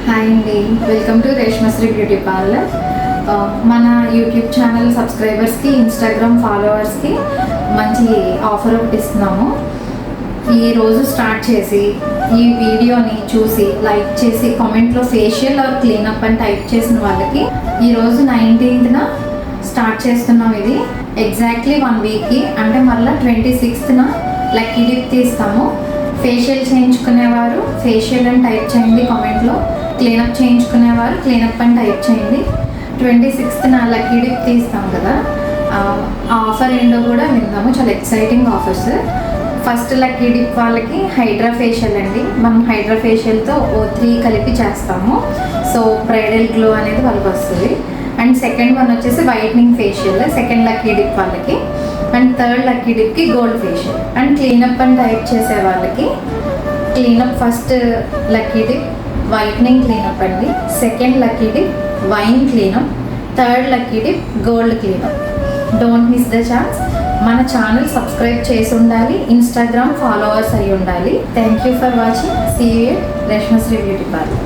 Hi అండి, welcome to రేష్మశ్రీ beauty parlour. మన YouTube channel సబ్స్క్రైబర్స్కి, ఇన్స్టాగ్రామ్ ఫాలోవర్స్కి మంచి ఆఫర్ ఒకటి ఇస్తున్నాము. ఈరోజు స్టార్ట్ చేసి ఈ వీడియోని చూసి లైక్ చేసి కామెంట్లో ఫేషియల్ ఆర్ క్లీనప్ అని టైప్ చేసిన వాళ్ళకి ఈరోజు 19th స్టార్ట్ చేస్తున్నాం. ఇది ఎగ్జాక్ట్లీ 1 వీక్కి, అంటే మళ్ళీ 26th లక్కీ డిప్ తీస్తాము. ఫేషియల్ చేయించుకునేవారు ఫేషియల్ అని టైప్ చేయండి కామెంట్లో, క్లీనప్ చేయించుకునేవారు క్లీనప్ అని టైప్ చేయండి. 26th లక్కీ డిప్ తీస్తాం కదా, ఆఫర్ ఏంటో కూడా విందాము. చాలా exciting offers. First lucky dip వాళ్ళకి హైడ్రా ఫేషియల్ అండి. మనం హైడ్రా ఫేషియల్తో O3 కలిపి చేస్తాము. సో బ్రైడల్ గ్లో అనేది వాళ్ళకి వస్తుంది. అండ్ సెకండ్ వన్ వచ్చేసి whitening facial, second lucky dip వాళ్ళకి. అండ్ థర్డ్ లక్కీ డిప్కి గోల్డ్ ఫేషియల్. అండ్ క్లీనప్ అని టైప్ చేసే వాళ్ళకి cleanup first lucky dip whitening cleanup అండి, second lucky dip wine cleanup, third lucky dip gold cleanup. Don't miss the chance. మన channel subscribe చేసి ఉండాలి, Instagram followers అయి ఉండాలి. Thank you for watching. See you at Reshmashree beauty parlour.